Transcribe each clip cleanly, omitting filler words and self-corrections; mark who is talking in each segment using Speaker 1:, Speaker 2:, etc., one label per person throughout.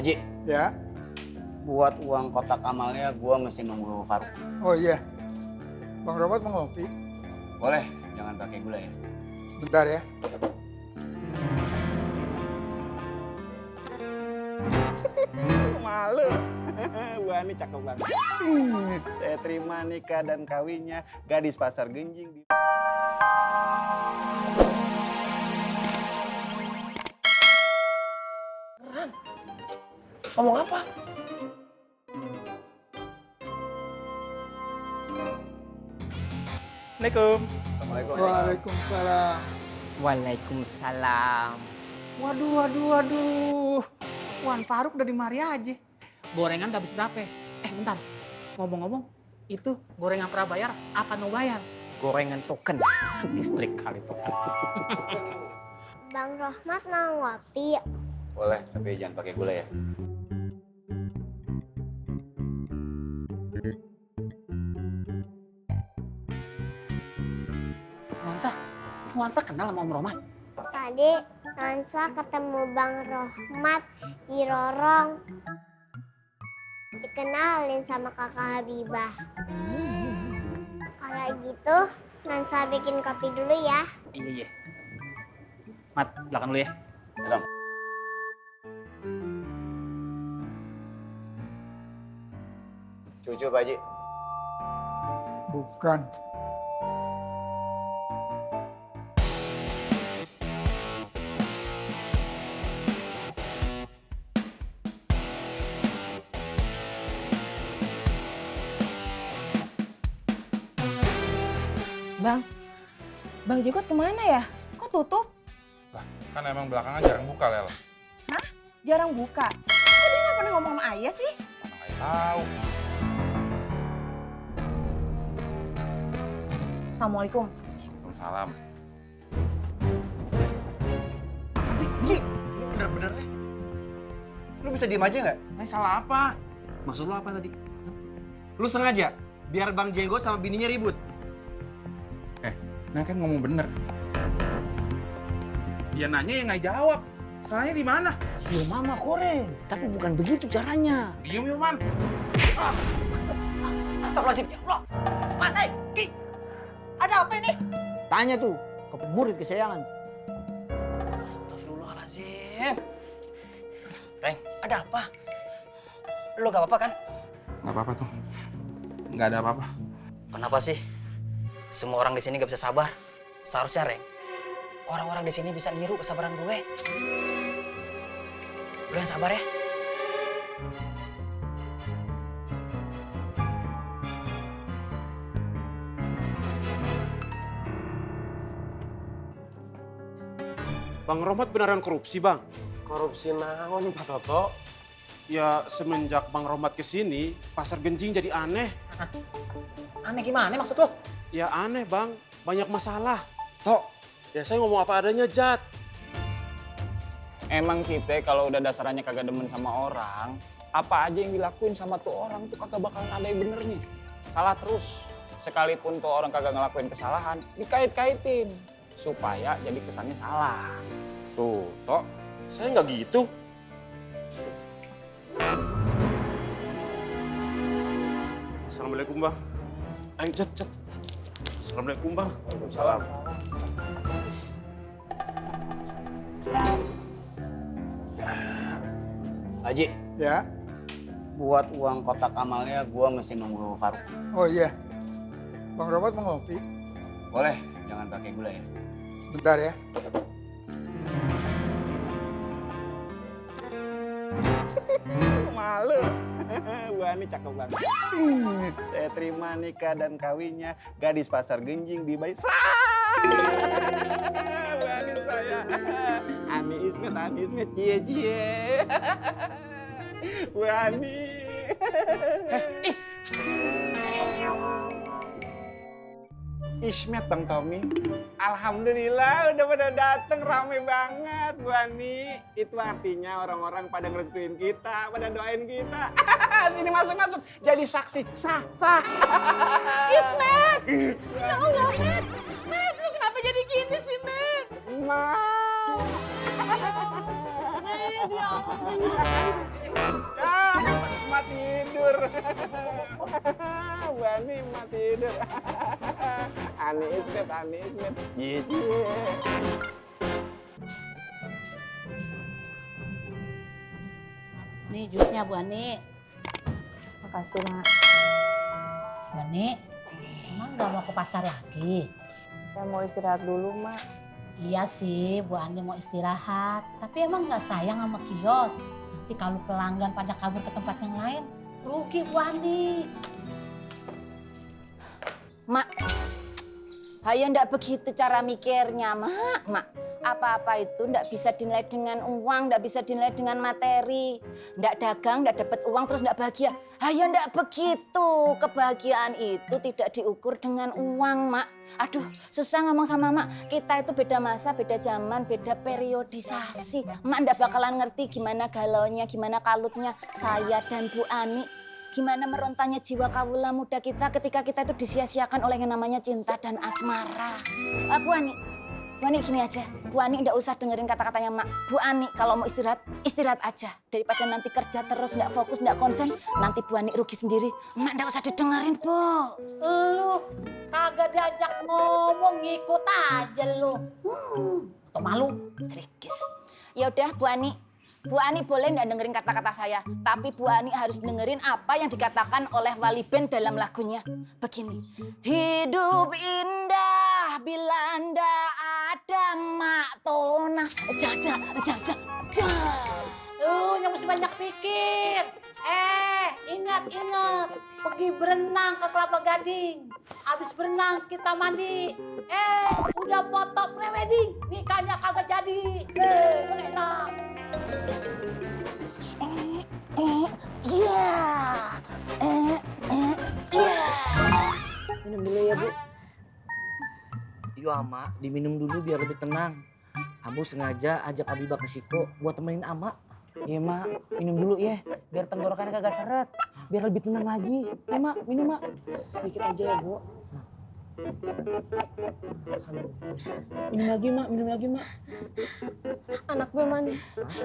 Speaker 1: Haji,
Speaker 2: Ya.
Speaker 1: buat uang kotak amalnya gua mesti nunggu Faruk.
Speaker 2: Oh iya. Bang Robot mau ngopi?
Speaker 1: Boleh, jangan pakai gula ya.
Speaker 2: Sebentar ya.
Speaker 3: Malu. Bu Ani cakep banget. Saya terima nikah dan kawinnya gadis Pasar Genjing.
Speaker 4: Ngomong apa?
Speaker 3: Assalamualaikum.
Speaker 1: Assalamualaikum.
Speaker 2: Waalaikumsalam.
Speaker 5: Waalaikumsalam.
Speaker 6: Waduh. Wan Faruk udah di mari aja. Gorengan udah habis berapa? Bentar. Ngomong-ngomong, itu gorengan prabayar apa no bayar?
Speaker 5: Gorengan token. Listrik kali token.
Speaker 7: Bang Rohmat mau ngopi.
Speaker 1: Boleh, tapi jangan pakai gula ya.
Speaker 6: Nuansa kenal sama Om Rohmat?
Speaker 7: Tadi Ransa ketemu Bang Rohmat di Rorong. Dikenalin sama kakak Habibah. Kalau gitu, Ransa bikin kopi dulu ya.
Speaker 6: Iya. Mat, belakang dulu ya.
Speaker 1: Belum. Cucu Pak Haji.
Speaker 2: Bukan.
Speaker 8: Bang Jekot kemana ya? Kok tutup?
Speaker 9: Lah, kan emang belakangan jarang buka, Lel.
Speaker 8: Jarang buka. Kok dia nggak pernah ngomong sama Ayah sih?
Speaker 9: Mana kayak tahu.
Speaker 8: Assalamualaikum.
Speaker 9: Salam.
Speaker 4: Lu bener-bener nih. Lu bisa diem aja nggak?
Speaker 3: Salah apa?
Speaker 4: Maksud lu apa tadi? Lu sengaja biar Bang Jenggot sama bininya ribut.
Speaker 9: Nah kan ngomong bener. Dia nanya ya nggak jawab. Salahnya di mana?
Speaker 4: Ya mama koreng, tapi bukan begitu caranya.
Speaker 9: Diem ya, Man.
Speaker 4: Astagfirullahaladzim, ya Allah. Mana? Ada apa ini? Tanya tuh ke murid kesayangan. Astagfirullahaladzim. Reng, ada apa? Lu gak apa-apa kan?
Speaker 9: Nggak apa-apa tuh. Nggak ada apa-apa.
Speaker 4: Kenapa sih? Semua orang di sini gak bisa sabar. Seharusnya, Reng, orang-orang di sini bisa niru kesabaran gue. Lu yang sabar ya.
Speaker 10: Bang Rohmat beneran korupsi, Bang?
Speaker 4: Korupsi naon, Pak Toto?
Speaker 10: Ya semenjak Bang Rohmat kesini, Pasar Genjing jadi aneh.
Speaker 4: Aneh gimana maksud lo?
Speaker 10: Ya aneh, Bang. Banyak masalah.
Speaker 4: Tok, ya saya ngomong apa adanya, Jat.
Speaker 3: Emang kita kalau udah dasarnya kagak demen sama orang, apa aja yang dilakuin sama tuh orang tuh kagak bakalan ada yang benernya. Salah terus. Sekalipun tuh orang kagak ngelakuin kesalahan, dikait-kaitin. Supaya jadi kesannya salah.
Speaker 10: Tuh, Tok. Saya nggak gitu. Assalamualaikum, Bang. Ayo, Jat. Assalamualaikum, Bang.
Speaker 3: Waalaikumsalam.
Speaker 1: Haji,
Speaker 2: Ya.
Speaker 1: buat uang kotak amalnya gua mesti nunggu Faruk.
Speaker 2: Oh iya. Bang Robot mau ngopi?
Speaker 1: Boleh, jangan pakai gula ya.
Speaker 2: Sebentar ya.
Speaker 3: Malu. Bu Ani cakep banget. Saya terima nikah dan kawinnya gadis Pasar Genjing di Bayi. Bu Ani saya. Ani Ismet, cie. Bu Ani. Ismet Bang Tommy. Alhamdulillah udah pada dateng, rame banget Bu Ani. Itu artinya orang-orang pada ngerestuin kita, pada doain kita. Sini masuk. Jadi saksi. Sah.
Speaker 8: Ismet! Ya Allah, Met! Met, lu kenapa jadi gini sih, Met?
Speaker 3: Ma.
Speaker 8: Ya Allah, Met. ya Allah.
Speaker 3: Mak tidur. Bu Ani mak tidur. Ani Ismet. Gitu.
Speaker 8: Nih jusnya Bu Ani.
Speaker 11: Makasih, Mak.
Speaker 8: Bu Ani, emang nggak mau ke pasar lagi?
Speaker 11: Saya mau istirahat dulu, Mak.
Speaker 8: Iya sih, Bu Ani mau istirahat. Tapi emang nggak sayang sama kios? Nanti kalau pelanggan pada kabur ke tempat yang lain, rugi Bu Ani.
Speaker 11: Mak, ayo ndak begitu cara mikirnya, Mak. Apa-apa itu ndak bisa dinilai dengan uang, ndak bisa dinilai dengan materi. Ndak dagang, ndak dapat uang terus ndak bahagia. Ayo ndak begitu. Kebahagiaan itu tidak diukur dengan uang, Mak. Aduh, susah ngomong sama Mak. Kita itu beda masa, beda zaman, beda periodisasi. Mak ndak bakalan ngerti gimana galaunya, gimana kalutnya saya dan Bu Ani. Gimana merontanya jiwa kawula muda kita ketika kita itu disia-siakan oleh yang namanya cinta dan asmara. Bu Ani gini aja. Bu Ani nggak usah dengerin kata-katanya Mak. Bu Ani kalau mau istirahat, istirahat aja. Daripada nanti kerja terus nggak fokus, nggak konsen, nanti Bu Ani rugi sendiri. Mak nggak usah didengerin, Bu.
Speaker 8: Lu kagak diajak ngomong, ngikut aja lu. Atau malu?
Speaker 11: Trikis. Ya udah Bu Ani. Bu Ani boleh nggak dengerin kata-kata saya, tapi Bu Ani harus dengerin apa yang dikatakan oleh Wali Band dalam lagunya. Begini, hidup indah bila ndak ada Mak Tona. Jaja.
Speaker 8: Lu yang mesti banyak pikir. Ingat. Pergi berenang ke Kelapa Gading. Abis berenang kita mandi. Udah foto prewedding. Nikahnya kagak jadi. Enak.
Speaker 4: Minum dulu ya, Bu. Iya, Ama. Diminum dulu biar lebih tenang. Ambu sengaja ajak Abibah ke Siko buat temenin Ama.
Speaker 5: Iya, Mak. Minum dulu ya. Biar tenggorokannya kagak seret. Biar lebih tenang lagi. Ya, Mak. Minum, Mak. Sedikit aja ya, Bu. Minum lagi, Mak.
Speaker 11: Anak gue mana?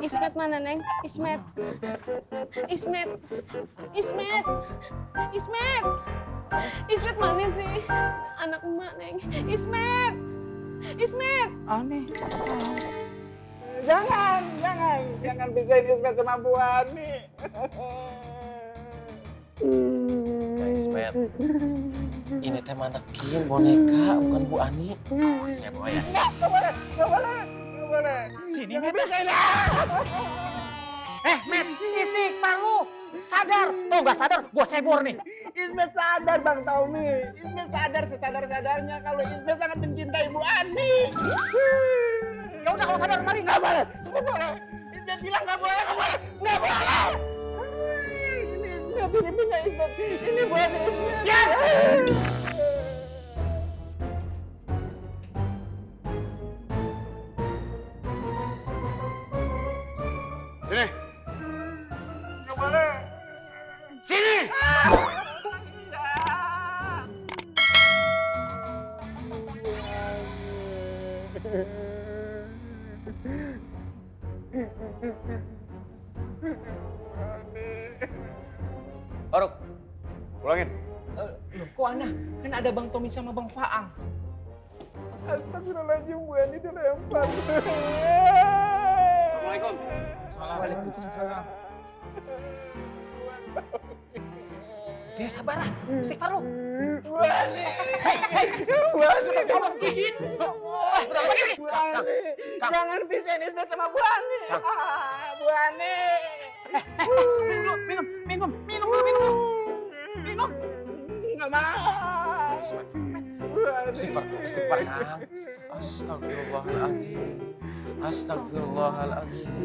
Speaker 11: Ismet mana, Neng? Ismet mana sih? Anak emak, Neng. Ismet.
Speaker 5: Aneh.
Speaker 3: Jangan pisahin Ismet sama Bu Ani.
Speaker 10: Kak Ismet, ini teh manekin boneka, bukan Bu Ani. Saya bawa ya.
Speaker 3: Nggak boleh.
Speaker 6: Sini, Met. Met, istighfar lu. Sadar. Tuh nggak sadar, gua sebor nih.
Speaker 3: Ismet sadar Bang Taumi. Ismet sadar sesadar-sadarnya kalau Ismet sangat mencintai Bu Ani.
Speaker 6: Ya udah kalau sadar mari.
Speaker 3: Nggak boleh. Ismet bilang nggak boleh. Ini punya Ismet. Ini Bu Ani.
Speaker 6: Ya.
Speaker 3: Sini. Nggak boleh.
Speaker 6: Sini.
Speaker 1: Faruk, pulangin.
Speaker 5: Loh, kok aneh? Kan ada Bang Tommy sama Bang Faang.
Speaker 3: Astagfirullahaladzim, Bu Ani dilempar.
Speaker 1: Assalamualaikum.
Speaker 2: Waalaikumsalam.
Speaker 6: Dia sabar lah. Istighfar lu.
Speaker 3: Bu Ani. Bu Ani. Jangan pisahin Ismet sama Bu Ani. Bu Ani.
Speaker 6: Minum.
Speaker 3: Nggak mau.
Speaker 10: Istighfar, Kang. Astagfirullahaladzim.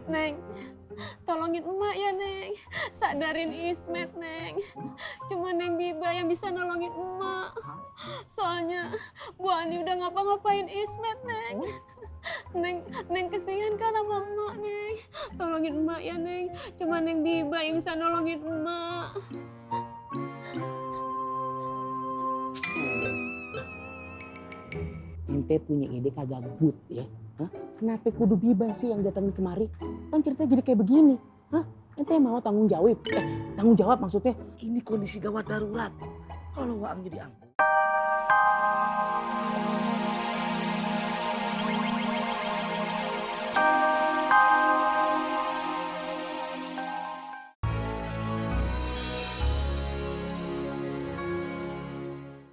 Speaker 11: Neng, tolongin emak ya, Neng. Sadarin Ismet, Neng. Cuma Neng Biba yang bisa nolongin emak. Soalnya Bu Ani udah ngapa-ngapain Ismet, Neng. Neng kesian kan sama emak, Neng. Tolongin emak ya, Neng. Cuma Neng Biba yang bisa nolongin emak.
Speaker 5: Ente punya ide kagak good ya. Hah? Kenapa kudu Biba sih yang datang kemari? Kan ceritanya jadi kayak begini. Hah? Ente mau tanggung jawab? Tanggung jawab maksudnya?
Speaker 6: Ini kondisi gawat darurat. Kalau Waang jadi angkuh.